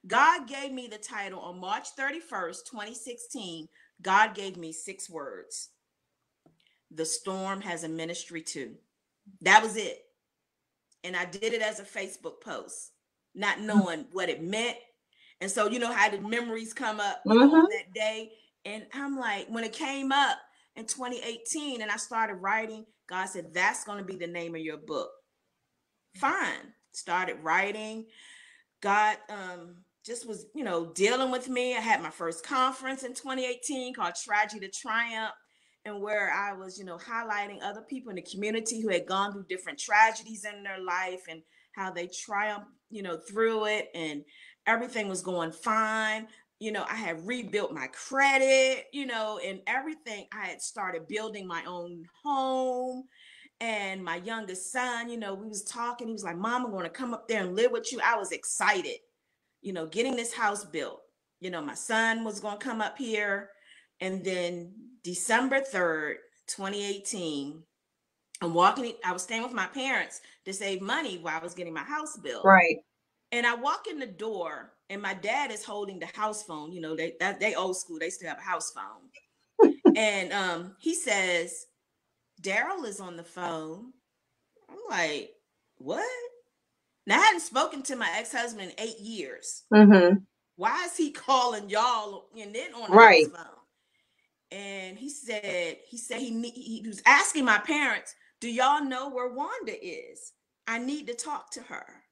God gave me the title on March 31st, 2016. God gave me 6 words. The storm has a ministry too. That was it. And I did it as a Facebook post, not knowing what it meant. And so, you know how the memories come up, you know, on Mhm. that day. And I'm like, when it came up in 2018 and I started writing, God said, that's going to be the name of your book. Fine. Started writing. God just was, you know, dealing with me. I had my first conference in 2018 called Tragedy to Triumph, and where I was, you know, highlighting other people in the community who had gone through different tragedies in their life and how they triumphed, you know, through it, and everything was going fine. You know, I had rebuilt my credit, you know, and everything. I had started building my own home, and my youngest son, you know, we was talking. He was like, "Mom, I'm going to come up there and live with you." I was excited, you know, getting this house built. You know, my son was going to come up here. And then December 3rd, 2018, I was staying with my parents to save money while I was getting my house built. Right. And I walk in the door and my dad is holding the house phone. You know, they old school, they still have a house phone. And he says, "Daryl is on the phone." I'm like, what? Now, I hadn't spoken to my ex-husband in 8 years. Mhm. Why is he calling y'all and then on the house Right. phone? And he was asking my parents, "Do y'all know where Wanda is? I need to talk to her."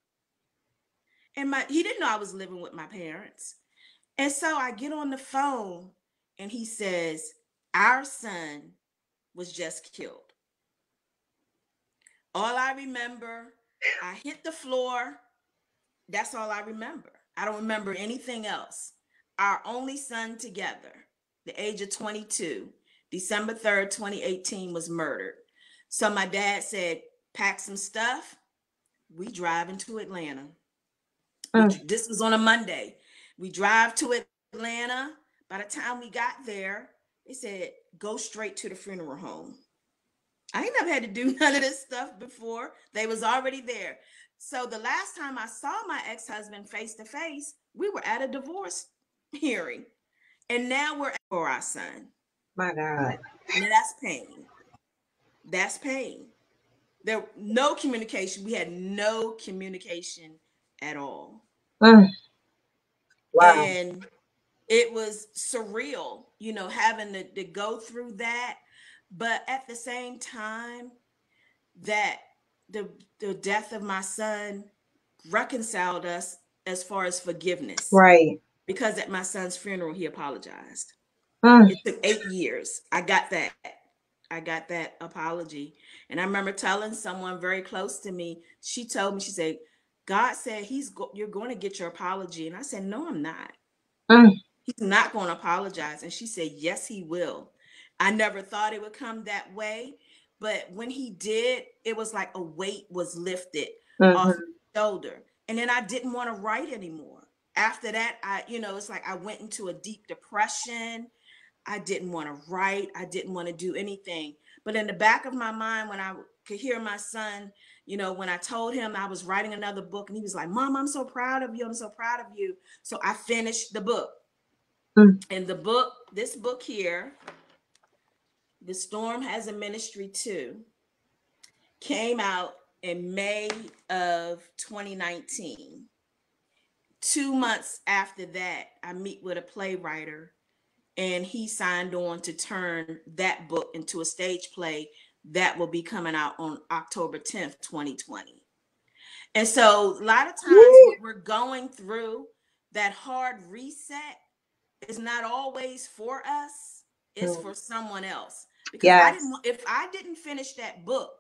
And he didn't know I was living with my parents. And so I get on the phone and he says, "Our son was just killed." All I remember, I hit the floor. That's all I remember. I don't remember anything else. Our only son together, the age of 22, December 3rd, 2018, was murdered. So my dad said, "Pack some stuff. We drive into Atlanta." Mm, This was on a Monday. We drive to Atlanta. By the time we got there, they said, "Go straight to the funeral home." I ain't never had to do none of this stuff before. They was already there. So the last time I saw my ex-husband face to face, we were at a divorce hearing. And now we're for our son. My God. Now that's pain. That's pain. There no communication. We had no communication at all. Mm. Wow. And it was surreal, having to go through that. But at the same time, that the death of my son reconciled us as far as forgiveness. Right. Because at my son's funeral, he apologized. Mm. It took 8 years. I got that. I got that apology. And I remember telling someone very close to me, she told me, she said, God said you're going to get your apology. And I said, no, I'm not. Mm. He's not going to apologize. And she said, yes, he will. I never thought it would come that way. But when he did, it was like a weight was lifted off my shoulder. And then I didn't want to write anymore. After that, it's like I went into a deep depression. I didn't want to write. I didn't want to do anything. But in the back of my mind, when I could hear my son, when I told him I was writing another book, and he was like, Mom, I'm so proud of you. I'm so proud of you. So I finished the book. Mm. And this book here, The Storm Has a Ministry Too, came out in May of 2019. 2 months after that, I meet with a playwright, and he signed on to turn that book into a stage play that will be coming out on October 10th, 2020. And so a lot of times what we're going through, that hard reset, is not always for us. It's for someone else. Because Yes. if I didn't finish that book,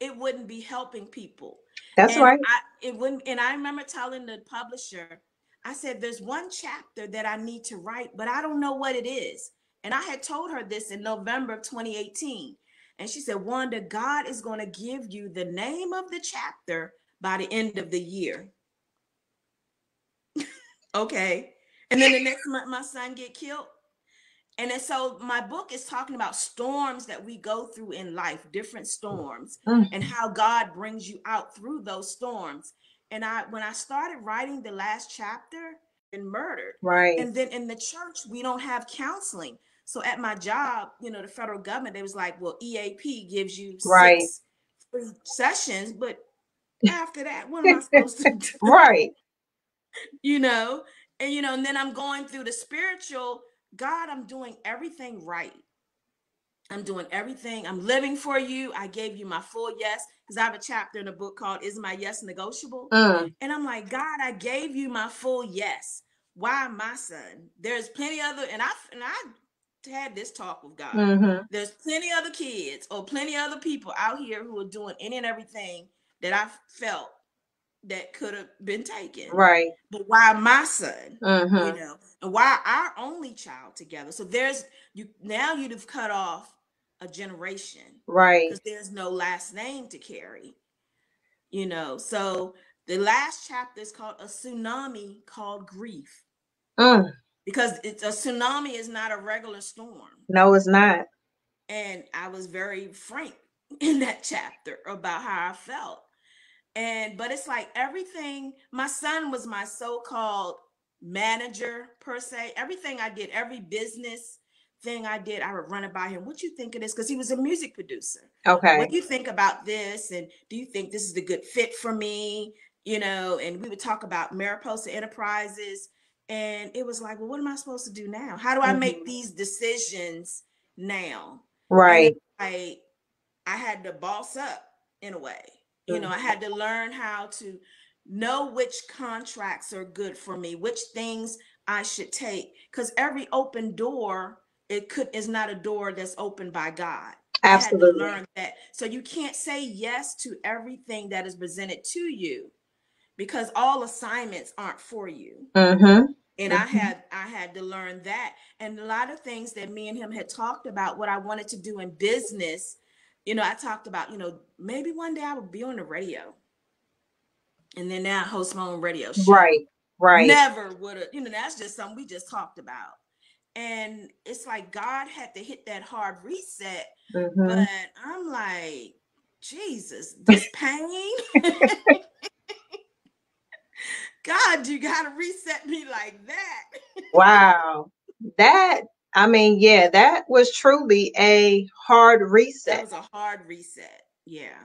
it wouldn't be helping people. That's right. It wouldn't. And I remember telling the publisher, I said, there's one chapter that I need to write, but I don't know what it is. And I had told her this in November of 2018. And she said, Wanda, God is going to give you the name of the chapter by the end of the year. Okay. And then the next month, my son get killed. And then so my book is talking about storms that we go through in life, different storms, and how God brings you out through those storms. And when I started writing the last chapter, been murdered. Right. And then in the church, we don't have counseling. So at my job, the federal government, they was like, well, EAP gives you 6 free sessions, but after that, what am I supposed to do? Right. And then I'm going through the spiritual. God, I'm doing everything right. I'm doing everything. I'm living for you. I gave you my full yes. Because I have a chapter in the book called Is My Yes Negotiable? And I'm like, God, I gave you my full yes. Why my son? There's plenty other, and I had this talk with God. There's plenty other kids or plenty other people out here who are doing any and everything that I felt that could have been taken. Right. But why my son? And why our only child together? So you'd have cut off a generation. Right. Because there's no last name to carry. So the last chapter is called A Tsunami Called Grief. Because a tsunami is not a regular storm. No, it's not. And I was very frank in that chapter about how I felt. But it's like everything, my son was my so-called manager per se. Everything I did, every business thing I did, I would run it by him. What you think of this? Because he was a music producer. Okay. What do you think about this? And do you think this is the good fit for me? And we would talk about Mariposa Enterprises. And it was like, well, what am I supposed to do now? How do I make these decisions now? Right. And I had to boss up in a way. I had to learn how to know which contracts are good for me, which things I should take. Because every open door, is not a door that's opened by God. Absolutely. I had to learn that. So you can't say yes to everything that is presented to you, because all assignments aren't for you. And I had to learn that. And a lot of things that me and him had talked about, what I wanted to do in business. I talked about, maybe one day I would be on the radio. And then now I host my own radio show. Right. Never would have, that's just something we just talked about. And it's like God had to hit that hard reset. But I'm like, Jesus, this pain. God, you got to reset me like that. Wow. That, I mean, yeah, that was truly a hard That reset. was a hard reset. Yeah.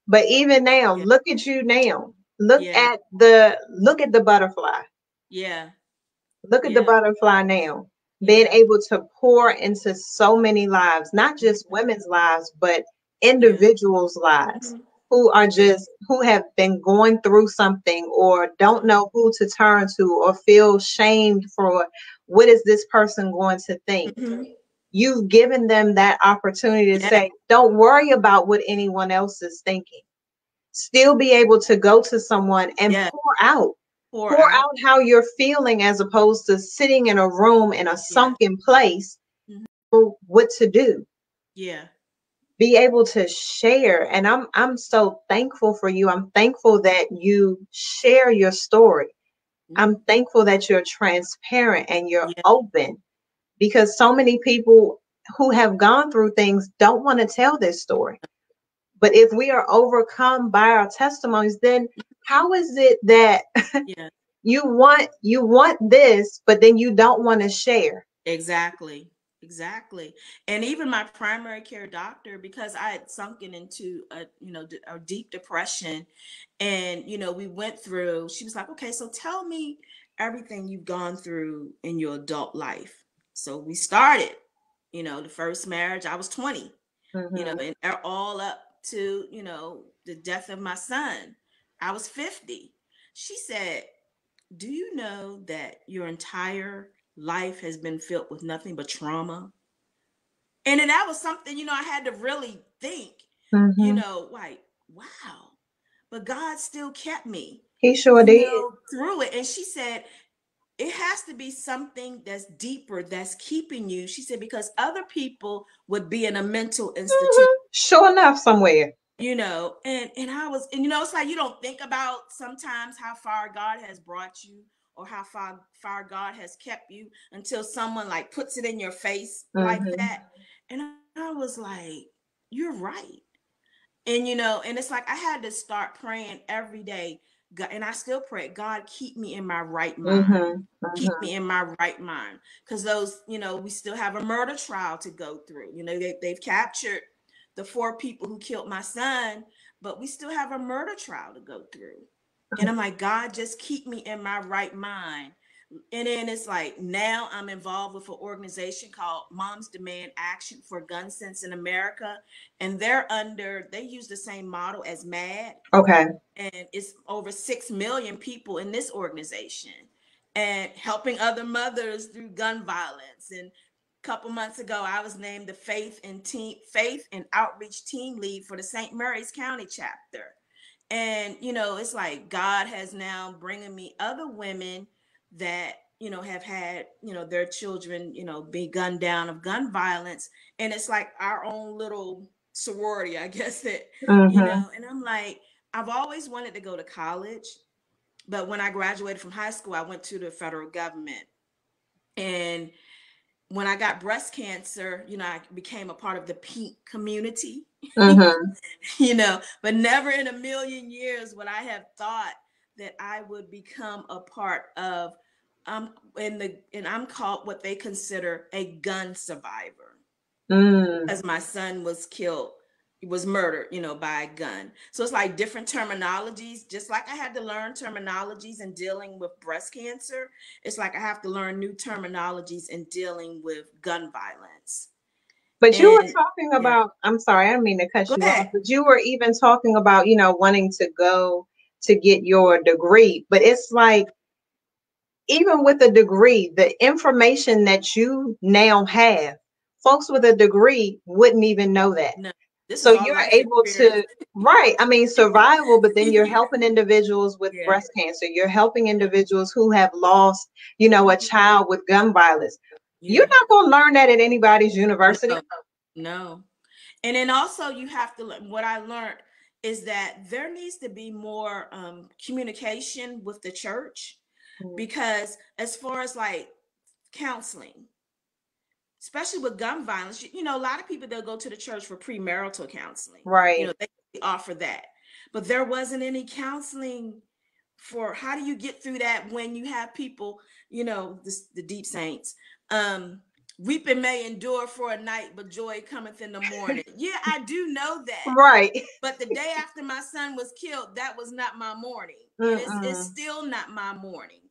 But even now, Yeah. look at you now. Yeah. Look at the butterfly. Yeah. Look at the Yeah. butterfly now, being Yeah. able to pour into so many lives, not just Mhm. women's lives, but Yeah. individuals' lives Mhm. who are Yeah. just, who have been going through something or don't Mhm. know who to turn to or feel shamed for what is this person going to think. Mhm. You've given them that opportunity to Yeah. say, don't worry about what anyone else is thinking. Still be able to go to someone and Yeah. Pour pour out. out how you're feeling as opposed to sitting in a room in a Yeah. sunken place. Mhm. What to do, Yeah. be able to share. And I'm so thankful for you. I'm thankful that you share your story. I'm Mhm. thankful that you're transparent and you're Yeah. open, because so many people who have gone through things don't want to tell their story. But if we are overcome by our testimonies, then how is it that Yeah. you want this, but then you don't want to share? Exactly. Exactly. And even my primary care doctor, because I had sunken into a deep depression, and we went through, she was like, okay, so tell me everything you've gone through in your adult life. So we started, the first marriage, I was 20, Hmm. and all up to, the death of my son. I was 50. She said, do you know that your entire life has been filled with nothing but trauma? And then that was something, I had to really think, Hmm. like, wow. But God still kept me, He sure did. through it. And she said, it has to be something that's deeper that's keeping you. She said, because other people would be in a mental institution, Sure enough, somewhere. and I was, and it's like you don't think about sometimes how far God has brought you, or how far God has kept you, until someone like puts it in your face like Hmm. that. And I was like, you're right. And it's like I had to start praying every day. God, and I still pray, God, keep me in my right mind. Hmm. Keep Hmm. me in my right mind. Because those, we still have a murder trial to go through. They've captured the 4 people who killed my son, but we still have a murder trial to go through. And I'm like, God, just keep me in my right mind. And then it's like now I'm involved with an organization called Moms Demand Action for Gun Sense in America. And they use the same model as MAD. Okay. And it's over 6 million people in this organization, and helping other mothers through gun violence. And a couple months ago, I was named the Faith and Outreach Team Lead for the St. Mary's County chapter. And it's like God has now bringing me other women that have had their children be gunned down of gun violence. And it's like our own little sorority, I guess, that Hmm. and I'm like, I've always wanted to go to college, but when I graduated from high school, I went to the federal government. And when I got breast cancer, I became a part of the pink community. Hmm. But never in a million years would I have thought that I would become a part of and I'm called what they consider a gun survivor, Mm. as my son was killed. He was murdered, by a gun. So it's like different terminologies. Just like I had to learn terminologies in dealing with breast cancer, it's like I have to learn new terminologies in dealing with gun violence. But you were And talking yeah, about, I'm sorry, I didn't mean to cut go you off, ahead. but you were even talking about, wanting to go to get your degree. But it's like, even with a degree, the information that you now have, folks with a degree wouldn't even know that. No, this So is all you're life able experience. to, right? I mean, survival, but then you're helping individuals with Yeah, breast cancer. You're helping individuals who have lost, a child with gun violence. You're yeah. not going to learn that at anybody's university. No, no. And then also you have to what I learned is that there needs to be more communication with the church, because as far as like counseling, especially with gun violence, a lot of people, they'll go to the church for premarital counseling. Right. They offer that, but there wasn't any counseling for how do you get through that when you have people, the deep saints, weeping may endure for a night, but joy cometh in the morning. Yeah, I do know that. Right. But the day after my son was killed, that was not my morning. And it's Mm-mm. still not my morning.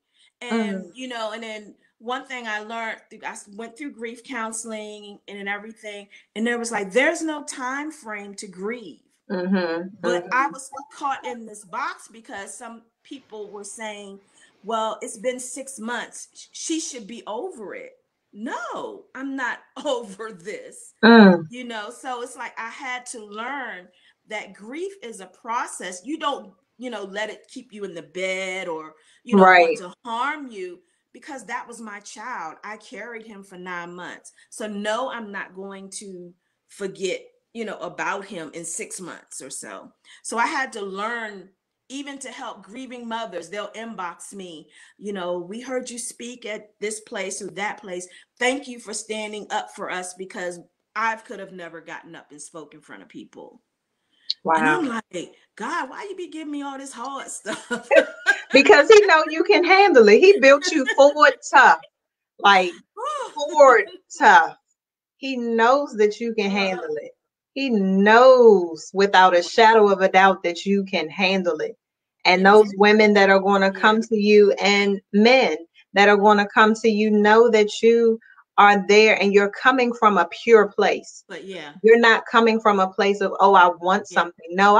And, Mm. and then one thing I learned, I went through grief counseling and everything. And there was like, there's no time frame to grieve. Mm-hmm. But I was caught in this box because some people were saying, well, it's been 6 months. She should be over it. No, I'm not over this. Mm. So it's like I had to learn that grief is a process. You don't, let it keep you in the bed or, want Right. to harm you, because that was my child. I carried him for 9 months. So no, I'm not going to forget, about him in 6 months or so. So I had to learn, even to help grieving mothers. They'll inbox me, we heard you speak at this place or that place. Thank you for standing up for us, because I could have never gotten up and spoke in front of people. And Wow. I'm like, God, why you be giving me all this hard stuff? Because he know you can handle it. He built you forward tough, like forward tough. He knows that you can handle it. He knows without a shadow of a doubt that you can handle it. And Yes. those women that are going to Yeah. come to you and men that are going to come to you know that you are there and you're coming from a pure place. But yeah. You're not coming from a place of, oh, I want Yeah. something. No,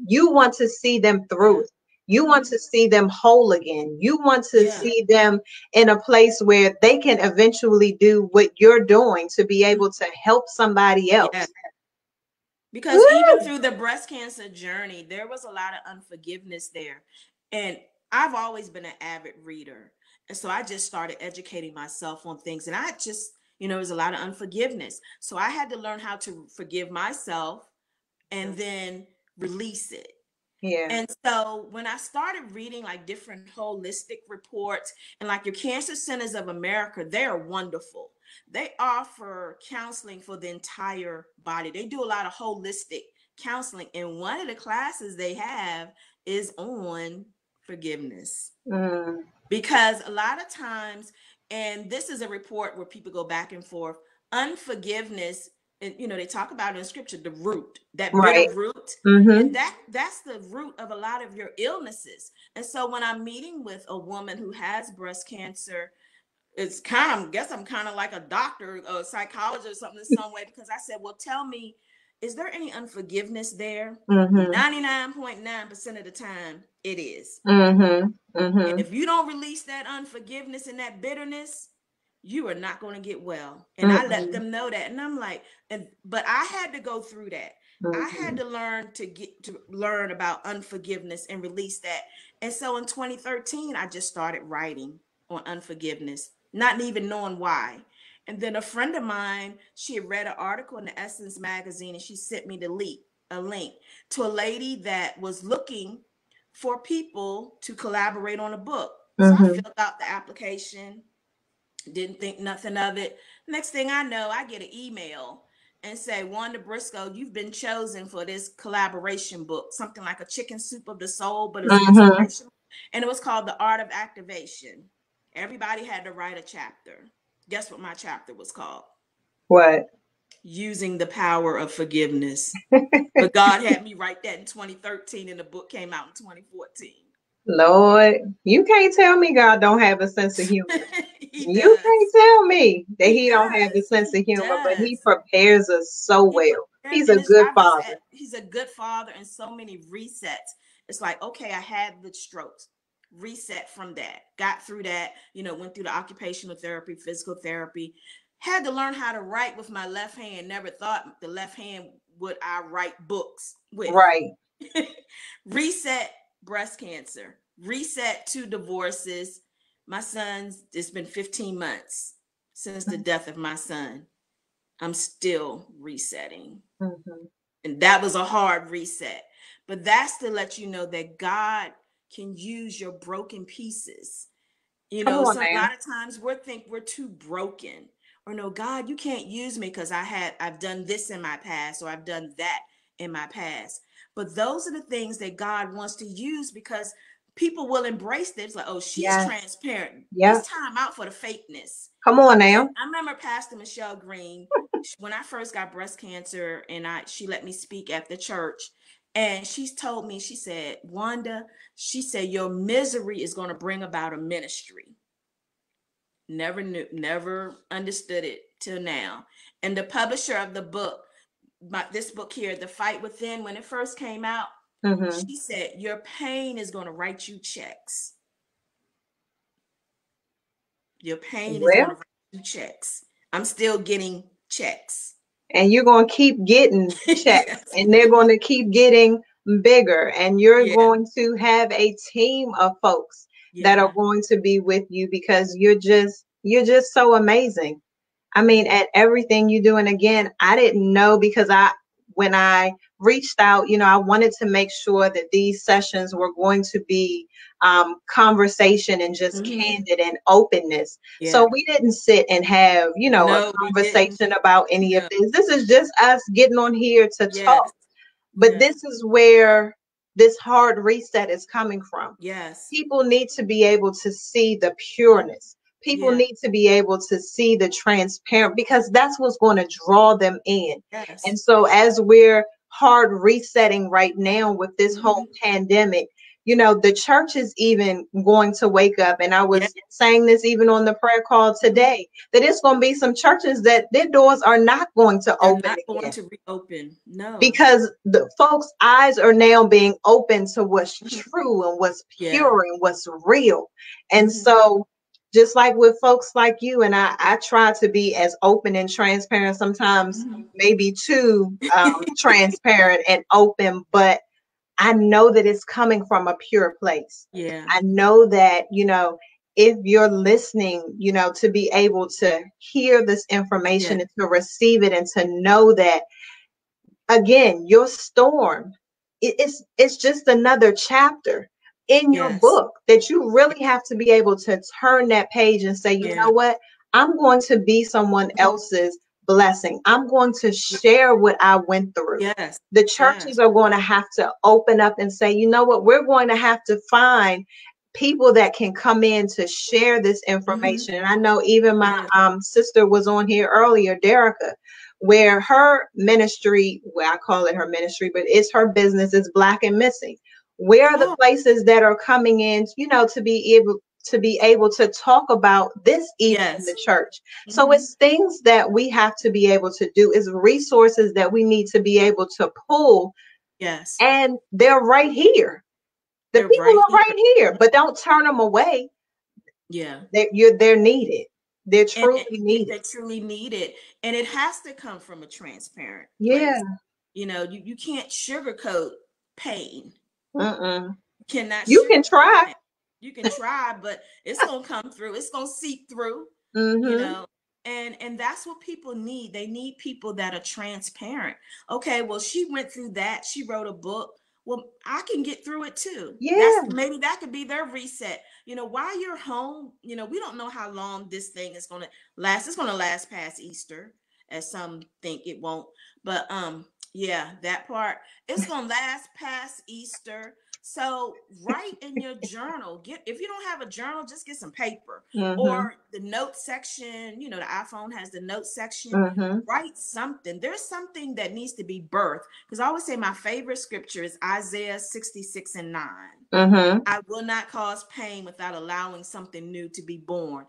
you want to see them through Yeah. it. You want to see them whole again. You want to Yeah. see them in a place where they can eventually do what you're doing to be able to help somebody Yeah. else. Because even Woo! through the breast cancer journey, there was a lot of unforgiveness there. And I've always been an avid reader. And so I just started educating myself on things. And I just, there was a lot of unforgiveness. So I had to learn how to forgive myself and then release it. Yeah. And so when I started reading like different holistic reports, and like your Cancer Centers of America, they are wonderful. They offer counseling for the entire body. They do a lot of holistic counseling. And one of the classes they have is on forgiveness. Mm. Because a lot of times, and this is a report where people go back and forth, unforgiveness, and they talk about it in scripture, the root, that bitter Right. root, Mm-hmm. and that's the root of a lot of your illnesses. And so when I'm meeting with a woman who has breast cancer, it's kind of, I guess I'm kind of like a doctor, a psychologist or something in some way, because I said, well, tell me, is there any unforgiveness there? Mm-hmm. 99.9% of the time it is. Mm-hmm. And Mm-hmm. if you don't release that unforgiveness and that bitterness, you are not going to get well. And I let Mm-hmm. them know that. And I'm like, but I had to go through that. I had Mm-hmm. to learn about unforgiveness and release that. And so in 2013, I just started writing on unforgiveness, not even knowing why. And then a friend of mine, she had read an article in the Essence magazine, and she sent me a link to a lady that was looking for people to collaborate on a book. So I Mm-hmm. filled out the application, didn't think nothing of it. Next thing I know, I get an email and say, Wanda Briscoe, you've been chosen for this collaboration book, something like a chicken soup of the soul, but it was Mm-hmm. inspirational. And it was called The Art of Activation. Everybody had to write a chapter. Guess what my chapter was called? What? Using the Power of Forgiveness. But God had me write that in 2013, and the book came out in 2014. Lord, you can't tell me God don't have a sense of humor. He You can't does. tell me that He he don't have a does. sense He of humor, but he does. prepares us so He well. prepared, He's and a it's good I was father. at he's a good father, and so many resets. It's like, okay, I had the strokes. Reset from that. Got through that, went through the occupational therapy, physical therapy. Had to learn how to write with my left hand. Never thought the left hand would I write books with. Right. Reset breast cancer. Reset 2 divorces. My son's, it's been 15 months since the death of my son. I'm still resetting. Mm-hmm. And that was a hard reset. But that's to let you know that God can use your broken pieces. Come on A now. lot of times we think we're too broken. Or no, God, you can't use me because I've done this in my past, or I've done that in my past. But those are the things that God wants to use, because people will embrace this. Like, oh, she's Yes. transparent. Yep. It's time out for the fakeness. Come on And now. I remember Pastor Michelle Green, when I first got breast cancer, and she let me speak at the church. And she's told me, she said, Wanda, she said, your misery is going to bring about a ministry. Never knew, never understood it till now. And the publisher of the book, this book here, The Fight Within, when it first came out, she said, your pain is going to write you checks. Your pain is going to Well, write you checks. I'm still getting checks. and you're going to keep getting checks, Yes. and they're going to keep getting bigger, and you're Yeah. going to have a team of folks that are Yeah. going to be with you, because you're just so amazing. I mean, at everything you do. And again, I didn't know, because when I reached out, I wanted to make sure that these sessions were going to be conversation and just candid and openness. Yeah. So we didn't sit and have, a No, we didn't. conversation about any of No. this. This is just us getting on here to talk. Yes. But Yeah. this is where this hard reset is coming from. Yes. People need to be able to see the pureness. People Yeah. need to be able to see the transparent, because that's what's going to draw them in. And Yes. so, as we're hard resetting right now with this whole pandemic, the church is even going to wake up. And I Yeah. was saying this even on the prayer call today, that it's going to be some churches that their doors are not going to They're open not going again, to reopen. No. because the folks' eyes are now being open to what's true and what's Yeah. pure and what's real. And so, just like with folks like you and I try to be as open and transparent, sometimes maybe too transparent and open, but I know that it's coming from a pure place. Yeah. I know that, if you're listening, to be able to hear this Yeah. information and to receive it, and to know that, again, your storm, it's just another chapter in your Yes. book, that you really have to be able to turn that page and say, you Yeah. know what, I'm going to be someone else's blessing. I'm going to share what I went through. Yes. The Yes. churches are going to have to open up and say, you know what, we're going to have to find people that can come in to share this information. And I know even my Yes. sister was on here earlier, Derica, where her ministry, well, I call it her ministry, but it's her business, is Black and Missing. Where are the Oh, places that are coming in, to be able to talk about this even in yes. the church? So it's things that we have to be able to do, is resources that we need to be able to pull, Yes. and they're right here. The They're people right are here. right here, but don't turn them away. Yeah. They're needed. They're And truly needed. they truly need it. And it has to come from a transparent Yeah. place. You can't sugarcoat pain. Mm-mm. You cannot You can sugarcoat try. pain. You can try, but it's gonna come through. It's gonna seep through, you Mm-hmm. know. And that's what people need. They need people that are transparent. Okay, well, she went through that. She wrote a book. Well, I can get through it too. Yeah. Maybe that could be their reset. While you're home, we don't know how long this thing is gonna last. It's gonna last past Easter, as some think it won't. But yeah, that part, it's gonna last past Easter. So write in your journal. If you don't have a journal, just get some paper Mm-hmm. or the note section. The iPhone has the note section. Mm-hmm. Write something. There's something that needs to be birthed. Because I always say my favorite scripture is Isaiah 66:9. Mm-hmm. I will not cause pain without allowing something new to be born.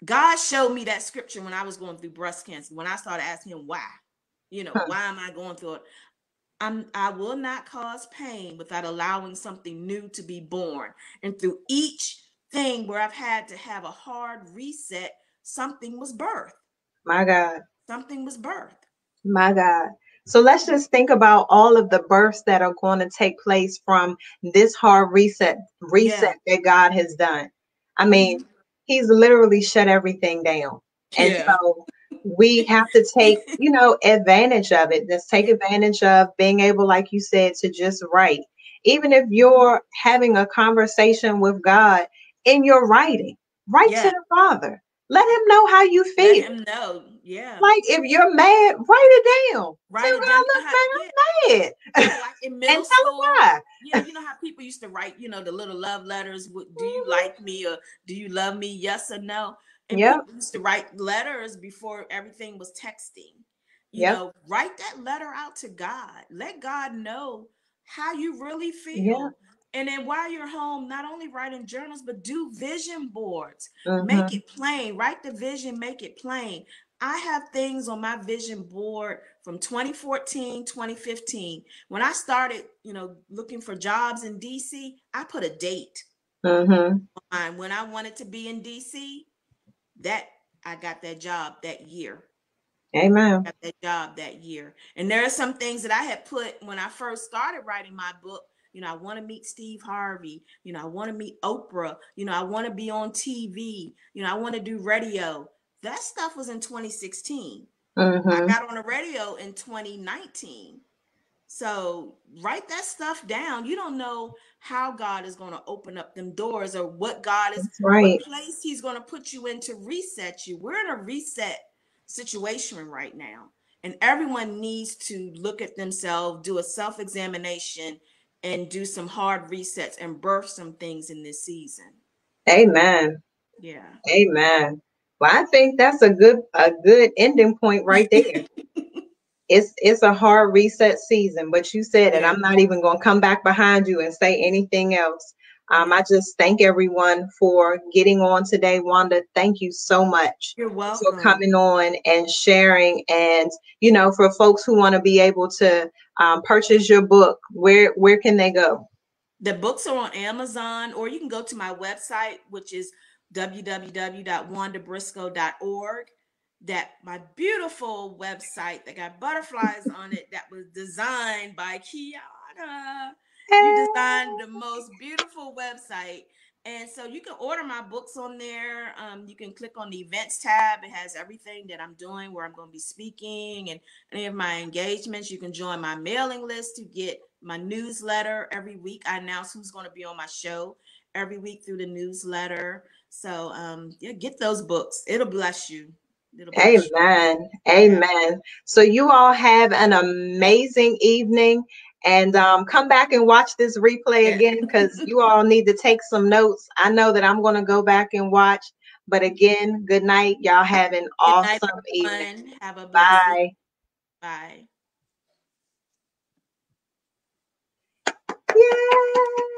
God showed me that scripture when I was going through breast cancer. When I started asking him why, why am I going through it? I will not cause pain without allowing something new to be born. And through each thing where I've had to have a hard reset, something was birthed. My God. Something was birthed. My God. So let's just think about all of the births that are going to take place from this hard Yeah. reset that God has done. I mean, Mm-hmm. he's literally shut everything down. And Yeah. so we have to take, advantage of it. Let's take Yeah. advantage of being able, like you said, to just write. Even if you're having a conversation with God in your writing, write to Yeah. the Father. let him know how you Let feel. him know. Yeah. Like if you're mad, write it down. Say, Write it down. girl, You know look, how, man, yeah. I'm mad. Yeah, like in And middle tell him school, why. yeah, you know how people used to write, the little love letters. Do you like me, or do you love me? Yes or no. And Yep, people used to write letters before everything was texting. yep, Write that letter out to God. Let God know how you really yep. feel. And then while you're home, not only write in journals, but do vision boards. Make Mm-hmm. it plain. Write the vision, make it plain. I have things on my vision board from 2014, 2015. When I started, looking for jobs in DC, I put a date Mm-hmm. on when I wanted to be in DC. That I got that job that year. Amen. Got that job that year. And there are some things that I had put when I first started writing my book. I want to meet Steve Harvey. I want to meet Oprah. I want to be on TV. I want to do radio. That stuff was in 2016. I Mm-hmm. got on the radio in 2019. So write that stuff down. You don't know how God is going to open up them doors, or That's what right. place he's going to put you in to reset you. We're in a reset situation right now. And everyone needs to look at themselves, do a self-examination, and do some hard resets and birth some things in this season. Amen. Yeah. Amen. Well, I think that's a good ending point right there. It's a hard reset season, but you said it. Yeah. I'm not even going to come back behind you and say anything else. Yeah. I just thank everyone for getting on today. Wanda, thank you so much You're for welcome. coming on and sharing. And for folks who want to be able to purchase your book, where can they go? The books are on Amazon, or you can go to my website, which is www.wandabriscoe.org. That my beautiful website that got butterflies on it, that was designed by Keona. You designed the most beautiful website. And so you can order my books on there. You can click on the events tab. It has everything that I'm doing, where I'm going to be speaking, and any of my engagements. You can join my mailing list to get my newsletter every week. I announce who's going to be on my show every week through the newsletter. So yeah, get those books. It'll bless you. It'll bless you. Amen. Yeah. Amen. So you all have an amazing evening, and come back and watch this replay Yeah. again because you all need to take some notes. I know that I'm going to go back and watch. But again, good night. Y'all have an Good night, awesome evening. everyone. Have a blessed week. Bye. Bye. Yay!